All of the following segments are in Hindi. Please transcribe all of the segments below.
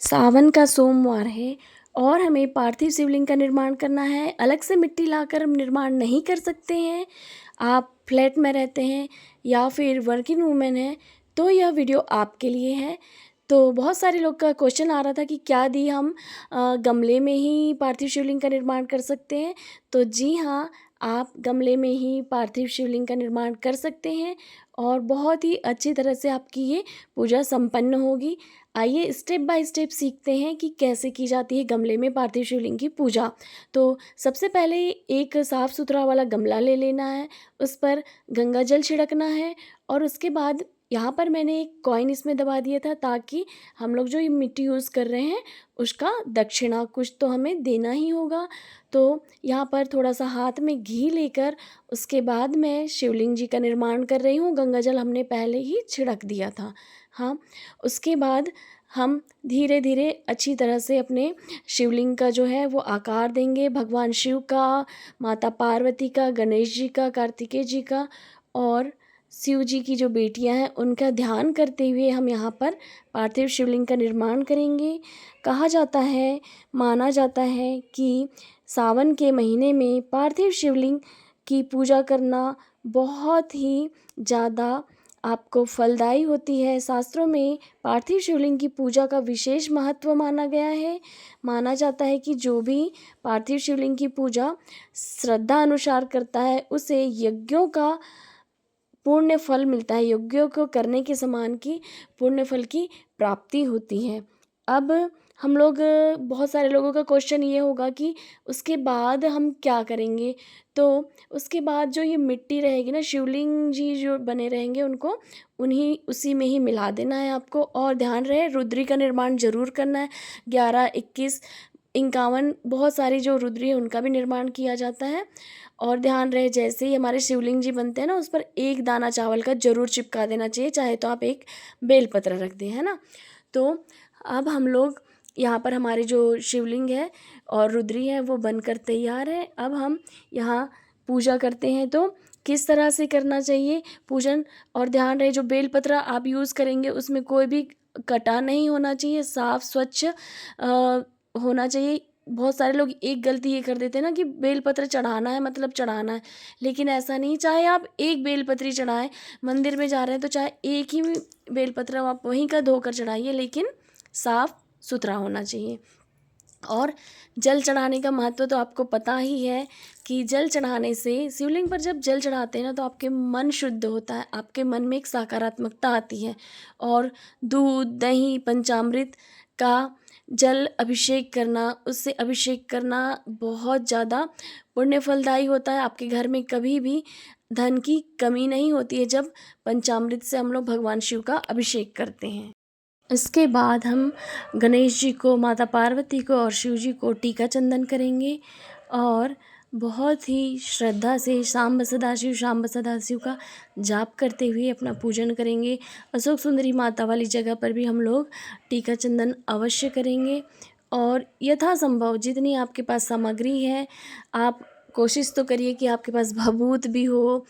सावन का सोमवार है और हमें पार्थिव शिवलिंग का निर्माण करना है। अलग से मिट्टी लाकर हम निर्माण नहीं कर सकते हैं। आप फ्लैट में रहते हैं या फिर वर्किंग वूमेन हैं तो यह वीडियो आपके लिए है। तो बहुत सारे लोग का क्वेश्चन आ रहा था कि क्या दी हम गमले में ही पार्थिव शिवलिंग का निर्माण कर सकते हैं। तो जी हाँ, आप गमले में ही पार्थिव शिवलिंग का निर्माण कर सकते हैं और बहुत ही अच्छी तरह से आपकी ये पूजा संपन्न होगी। आइए स्टेप बाय स्टेप सीखते हैं कि कैसे की जाती है गमले में पार्थिव शिवलिंग की पूजा। तो सबसे पहले एक साफ़ सुथरा वाला गमला ले लेना है, उस पर गंगा जल छिड़कना है और उसके बाद यहाँ पर मैंने एक कॉइन इसमें दबा दिया था ताकि हम लोग जो ये मिट्टी यूज़ कर रहे हैं उसका दक्षिणा कुछ तो हमें देना ही होगा। तो यहाँ पर थोड़ा-सा हाथ में घी लेकर उसके बाद मैं शिवलिंग जी का निर्माण कर रही हूँ। गंगा जल हमने पहले ही छिड़क दिया था। हाँ, उसके बाद हम धीरे-धीरे अच्छी तरह से अपने शिवलिंग का जो है वो आकार देंगे। भगवान शिव का, माता पार्वती का, गणेश जी का, कार्तिकेय जी का और शिव जी की जो बेटियां हैं उनका ध्यान करते हुए हम यहाँ पर पार्थिव शिवलिंग का निर्माण करेंगे। कहा जाता है, माना जाता है कि सावन के महीने में पार्थिव शिवलिंग की पूजा करना बहुत ही ज़्यादा आपको फलदायी होती है। शास्त्रों में पार्थिव शिवलिंग की पूजा का विशेष महत्व माना गया है। माना जाता है कि जो भी पार्थिव शिवलिंग की पूजा श्रद्धा अनुसार करता है उसे यज्ञों का पुण्य फल मिलता है। यज्ञों को करने के समान की पुण्य फल की प्राप्ति होती है। अब हम लोग बहुत सारे लोगों का क्वेश्चन ये होगा कि उसके बाद हम क्या करेंगे? तो उसके बाद जो ये मिट्टी रहेगी ना, शिवलिंग जी जो बने रहेंगे उनको उन्हीं उसी में ही मिला देना है आपको। और ध्यान रहे रुद्री का निर्माण ज़रूर करना है। 11, 21, 51 बहुत सारी जो रुद्री है उनका भी निर्माण किया जाता है। और ध्यान रहे जैसे ही हमारे शिवलिंग जी बनते हैं ना उस पर एक दाना चावल का ज़रूर चिपका देना चाहिए, चाहे तो आप एक बेलपत्र रख दें, है ना। तो अब हम लोग यहाँ पर हमारे जो शिवलिंग है और रुद्री है वो बनकर तैयार है। अब हम यहाँ पूजा करते हैं तो किस तरह से करना चाहिए पूजन। और ध्यान रहे जो बेलपत्र आप यूज़ करेंगे उसमें कोई भी कटा नहीं होना चाहिए, साफ़ स्वच्छ होना चाहिए। बहुत सारे लोग एक गलती ये कर देते हैं ना कि बेलपत्र चढ़ाना है मतलब चढ़ाना है, लेकिन ऐसा नहीं। चाहे आप एक बेलपत्री चढ़ाएं, मंदिर में जा रहे हैं तो चाहे एक ही बेलपत्र आप वहीं का धोकर चढ़ाइए, लेकिन साफ़ सुथरा होना चाहिए। और जल चढ़ाने का महत्व तो आपको पता ही है कि जल चढ़ाने से, शिवलिंग पर जब जल चढ़ाते हैं ना तो आपके मन शुद्ध होता है, आपके मन में एक सकारात्मकता आती है। और दूध, दही, पंचामृत का जल अभिषेक करना, उससे अभिषेक करना बहुत ज़्यादा पुण्य फलदायी होता है। आपके घर में कभी भी धन की कमी नहीं होती है जब पंचामृत से हम लोग भगवान शिव का अभिषेक करते हैं। इसके बाद हम गणेश जी को, माता पार्वती को और शिव जी को टीका चंदन करेंगे और बहुत ही श्रद्धा से शांब सदाशिव शांब सदाशिव का जाप करते हुए अपना पूजन करेंगे। अशोक सुंदरी माता वाली जगह पर भी हम लोग टीका चंदन अवश्य करेंगे। और यथासंभव जितनी आपके पास सामग्री है आप कोशिश तो करिए कि आपके पास भभूत भी हो,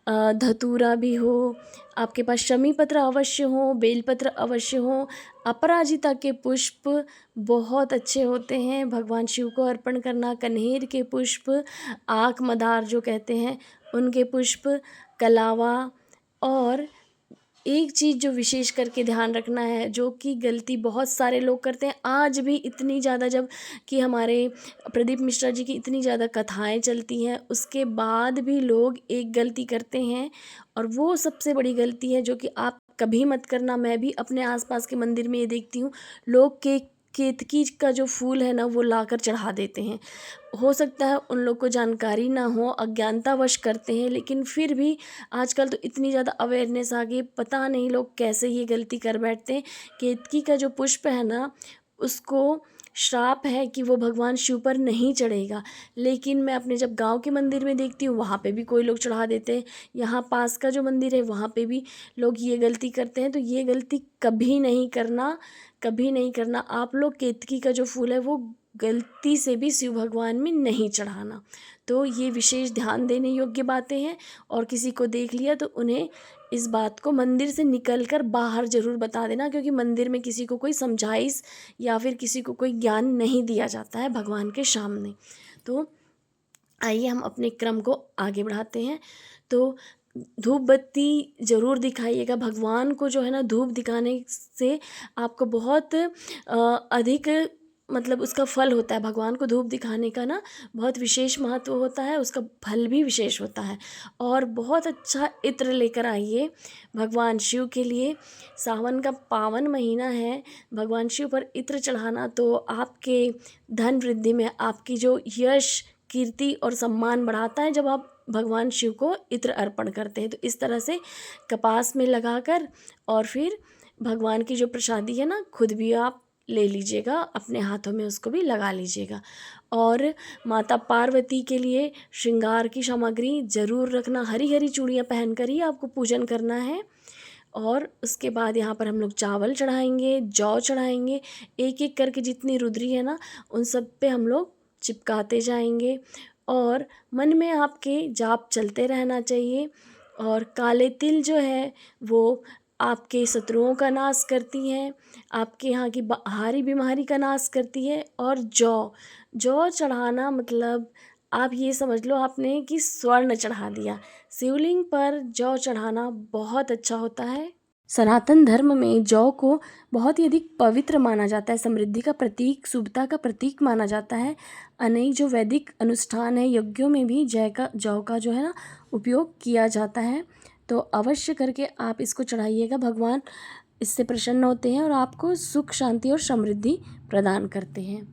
धतूरा भी हो, आपके पास शमी पत्र अवश्य हो, बेलपत्र अवश्य हो। अपराजिता के पुष्प बहुत अच्छे होते हैं भगवान शिव को अर्पण करना। कन्हेर के पुष्प, आँख मदार जो कहते हैं उनके पुष्प, कलावा। और एक चीज़ जो विशेष करके ध्यान रखना है, जो कि गलती बहुत सारे लोग करते हैं आज भी, इतनी ज़्यादा जब कि हमारे प्रदीप मिश्रा जी की इतनी ज़्यादा कथाएं चलती हैं उसके बाद भी लोग एक गलती करते हैं, और वो सबसे बड़ी गलती है जो कि आप कभी मत करना। मैं भी अपने आसपास के मंदिर में ये देखती हूँ, लोग केतकी का जो फूल है ना वो लाकर चढ़ा देते हैं। हो सकता है उन लोग को जानकारी ना हो, अज्ञानतावश करते हैं, लेकिन फिर भी आजकल तो इतनी ज़्यादा अवेयरनेस आ गई, पता नहीं लोग कैसे ये गलती कर बैठते हैं। केतकी का जो पुष्प है ना उसको श्राप है कि वो भगवान शिव पर नहीं चढ़ेगा, लेकिन मैं अपने जब गांव के मंदिर में देखती हूँ वहाँ पे भी कोई लोग चढ़ा देते हैं। यहाँ पास का जो मंदिर है वहाँ पे भी लोग ये गलती करते हैं। तो ये गलती कभी नहीं करना, कभी नहीं करना। आप लोग केतकी का जो फूल है वो गलती से भी शिव भगवान में नहीं चढ़ाना। तो ये विशेष ध्यान देने योग्य बातें हैं, और किसी को देख लिया तो उन्हें इस बात को मंदिर से निकलकर बाहर ज़रूर बता देना, क्योंकि मंदिर में किसी को कोई समझाइश या फिर किसी को कोई ज्ञान नहीं दिया जाता है भगवान के सामने। तो आइए हम अपने क्रम को आगे बढ़ाते हैं। तो धूप बत्ती ज़रूर दिखाइएगा भगवान को। जो है ना, धूप दिखाने से आपको बहुत अधिक मतलब उसका फल होता है। भगवान को धूप दिखाने का ना बहुत विशेष महत्व होता है, उसका फल भी विशेष होता है। और बहुत अच्छा इत्र लेकर आइए भगवान शिव के लिए। सावन का पावन महीना है, भगवान शिव पर इत्र चढ़ाना तो आपके धन वृद्धि में आपकी जो यश, कीर्ति और सम्मान बढ़ाता है जब आप भगवान शिव को इत्र अर्पण करते हैं। तो इस तरह से कपास में लगाकर और फिर भगवान की जो प्रसादी है ना, खुद भी आप ले लीजिएगा, अपने हाथों में उसको भी लगा लीजिएगा। और माता पार्वती के लिए श्रृंगार की सामग्री ज़रूर रखना। हरी हरी चूड़ियाँ पहनकर ही आपको पूजन करना है। और उसके बाद यहाँ पर हम लोग चावल चढ़ाएंगे, जौ चढ़ाएंगे, एक एक करके जितनी रुद्री है ना उन सब पे हम लोग चिपकाते जाएंगे। और मन में आपके जाप चलते रहना चाहिए। और काले तिल जो है वो आपके शत्रुओं का नाश करती हैं, आपके यहाँ की बाहरी बीमारी का नाश करती है। और जौ जौ चढ़ाना मतलब आप ये समझ लो आपने कि स्वर्ण चढ़ा दिया। शिवलिंग पर जौ चढ़ाना बहुत अच्छा होता है। सनातन धर्म में जौ को बहुत ही अधिक पवित्र माना जाता है, समृद्धि का प्रतीक, शुभता का प्रतीक माना जाता है। अनेक जो वैदिक अनुष्ठान है, यज्ञों में भी जौ का जो है ना उपयोग किया जाता है। तो अवश्य करके आप इसको चढ़ाइएगा। भगवान इससे प्रसन्न होते हैं और आपको सुख, शांति और समृद्धि प्रदान करते हैं।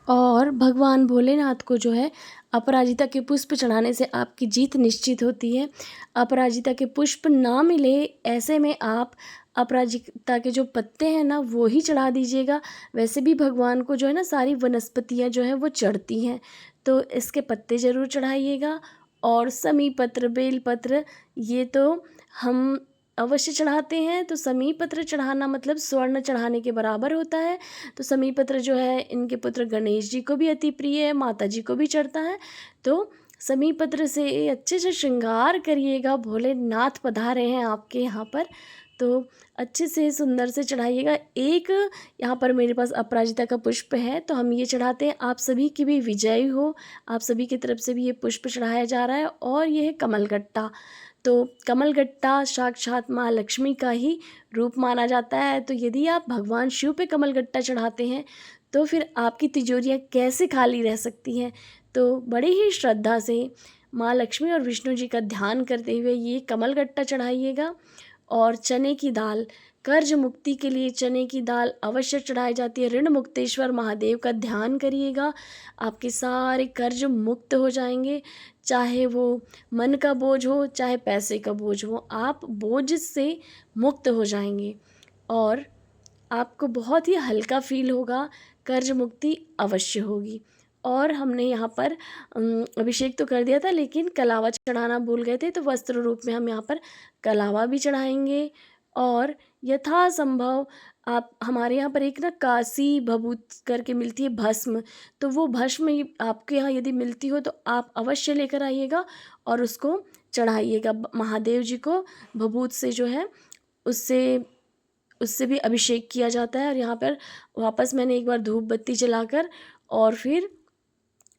और भगवान भोलेनाथ को जो है अपराजिता के पुष्प चढ़ाने से आपकी जीत निश्चित होती है। अपराजिता के पुष्प ना मिले ऐसे में आप अपराजिता के जो पत्ते हैं ना वो ही चढ़ा दीजिएगा। वैसे भी भगवान को जो है ना सारी वनस्पतियाँ जो हैं वो चढ़ती हैं, तो इसके पत्ते ज़रूर चढ़ाइएगा। और समी पत्र, बेल पत्र ये तो हम अवश्य चढ़ाते हैं। तो समी पत्र चढ़ाना मतलब स्वर्ण चढ़ाने के बराबर होता है। तो समी पत्र जो है इनके पुत्र गणेश जी को भी अति प्रिय है, माता जी को भी चढ़ता है। तो समी पत्र से अच्छे से श्रृंगार करिएगा। भोलेनाथ पधारे हैं आपके यहाँ पर, तो अच्छे से सुंदर से चढ़ाइएगा। एक यहाँ पर मेरे पास अपराजिता का पुष्प है तो हम ये चढ़ाते हैं। आप सभी की भी विजय हो, आप सभी की तरफ से भी ये पुष्प चढ़ाया जा रहा है। और ये है कमलगट्टा। तो कमलगट्टा साक्षात माँ लक्ष्मी का ही रूप माना जाता है। तो यदि आप भगवान शिव पे कमलगट्टा चढ़ाते हैं तो फिर आपकी तिजोरियाँ कैसे खाली रह सकती हैं। तो बड़ी ही श्रद्धा से माँ लक्ष्मी और विष्णु जी का ध्यान करते हुए ये कमलगट्टा चढ़ाइएगा। और चने की दाल, कर्ज मुक्ति के लिए चने की दाल अवश्य चढ़ाई जाती है। ऋण मुक्तेश्वर महादेव का ध्यान करिएगा, आपके सारे कर्ज मुक्त हो जाएंगे। चाहे वो मन का बोझ हो, चाहे पैसे का बोझ हो, आप बोझ से मुक्त हो जाएंगे और आपको बहुत ही हल्का फील होगा। कर्ज मुक्ति अवश्य होगी। और हमने यहाँ पर अभिषेक तो कर दिया था, लेकिन कलावा चढ़ाना भूल गए थे, तो वस्त्र रूप में हम यहाँ पर कलावा भी चढ़ाएंगे। और यथासंभव आप हमारे यहाँ पर एक ना काशी भभूत करके मिलती है भस्म, तो वो भस्म आपके यहाँ यदि मिलती हो तो आप अवश्य लेकर आइएगा और उसको चढ़ाइएगा महादेव जी को। भभूत से जो है उससे भी अभिषेक किया जाता है। और यहाँ पर वापस मैंने एक बार धूप बत्ती जलाकर और फिर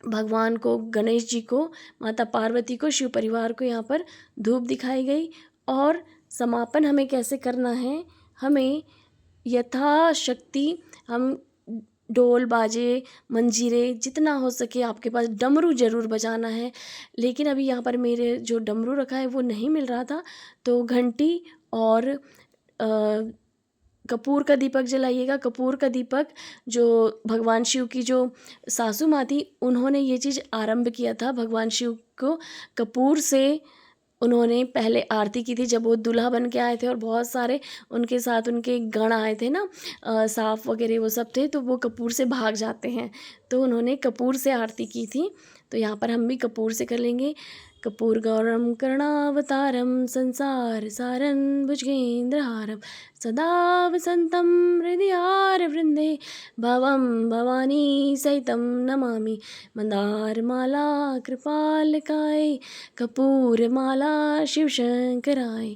भगवान को, गणेश जी को, माता पार्वती को, शिव परिवार को यहाँ पर धूप दिखाई गई। और समापन हमें कैसे करना है, हमें यथाशक्ति हम ढोल बाजे, मंजीरे, जितना हो सके आपके पास डमरू ज़रूर बजाना है। लेकिन अभी यहाँ पर मेरे जो डमरू रखा है वो नहीं मिल रहा था, तो घंटी और कपूर का दीपक जलाइएगा। कपूर का दीपक जो भगवान शिव की जो सासू माँ थी उन्होंने ये चीज़ आरंभ किया था। भगवान शिव को कपूर से उन्होंने पहले आरती की थी जब वो दूल्हा बन के आए थे और बहुत सारे उनके साथ उनके गण आए थे ना, सांप वगैरह वो सब थे, तो वो कपूर से भाग जाते हैं, तो उन्होंने कपूर से आरती की थी। तो यहाँ पर हम भी कपूर से कर लेंगे। कर्पूरगौरं करुणावतारं संसार सारं भुजगेन्द्रहारं सदा वसन्तं हृदयारविन्दे भवं भवानी सहितं नमामि। मंदारमाला कृपालकाय कर्पूरमाला शिवशंकराय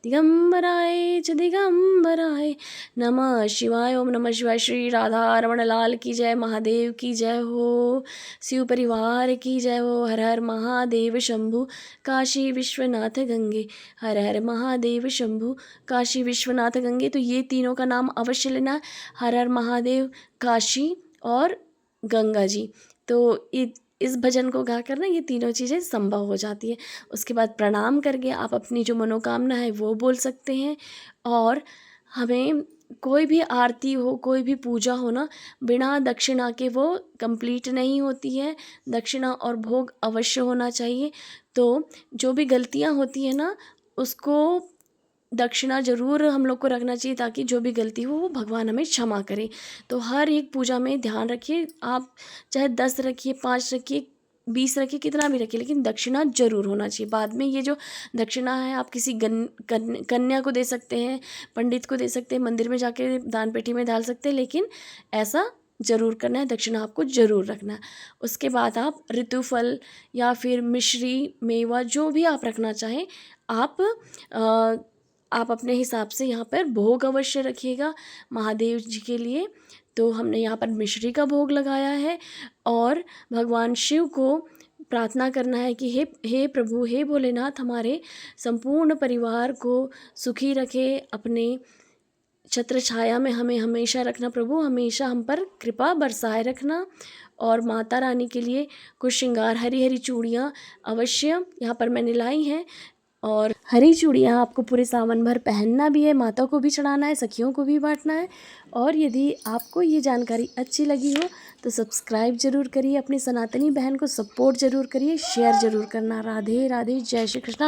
दिगंबराय च दिगंबराय नमः शिवाय। ओम नमः शिवाय। श्री राधा रमण लाल की जय, महादेव की जय हो, शिव परिवार की जय हो। हर हर महादेव शंभु काशी विश्वनाथ गंगे, हर हर महादेव शंभु काशी विश्वनाथ गंगे। तो ये तीनों का नाम अवश्य लेना, हर हर महादेव, काशी और गंगा जी। तो इस भजन को गा कर ना ये तीनों चीज़ें संभव हो जाती है। उसके बाद प्रणाम करके आप अपनी जो मनोकामना है वो बोल सकते हैं। और हमें कोई भी आरती हो, कोई भी पूजा हो ना, बिना दक्षिणा के वो कंप्लीट नहीं होती है। दक्षिणा और भोग अवश्य होना चाहिए। तो जो भी गलतियाँ होती है ना, उसको दक्षिणा ज़रूर हम लोग को रखना चाहिए, ताकि जो भी गलती हो वो भगवान हमें क्षमा करे। तो हर एक पूजा में ध्यान रखिए, आप चाहे 10 रखिए, 5 रखिए, 20 रखिए, कितना भी रखिए, लेकिन दक्षिणा ज़रूर होना चाहिए। बाद में ये जो दक्षिणा है आप किसी कन्या को दे सकते हैं, पंडित को दे सकते हैं, मंदिर में जाके दान पेटी में डाल सकते हैं, लेकिन ऐसा ज़रूर करना है, दक्षिणा आपको ज़रूर रखना है। उसके बाद आप ऋतुफल या फिर मिश्री, मेवा, जो भी आप रखना चाहें, आप अपने हिसाब से यहाँ पर भोग अवश्य रखिएगा महादेव जी के लिए। तो हमने यहाँ पर मिश्री का भोग लगाया है और भगवान शिव को प्रार्थना करना है कि हे प्रभु, हे भोलेनाथ, हमारे संपूर्ण परिवार को सुखी रखे, अपने छत्र छाया में हमें हमेशा रखना प्रभु, हमेशा हम पर कृपा बरसाए रखना। और माता रानी के लिए कुछ श्रृंगार, हरी हरी चूड़ियाँ अवश्य यहाँ पर मैंने लाई हैं। और हरी चूड़ियाँ आपको पूरे सावन भर पहनना भी है, माता को भी चढ़ाना है, सखियों को भी बांटना है। और यदि आपको ये जानकारी अच्छी लगी हो तो सब्सक्राइब ज़रूर करिए, अपनी सनातनी बहन को सपोर्ट ज़रूर करिए, शेयर ज़रूर करना। राधे राधे, जय श्री कृष्ण।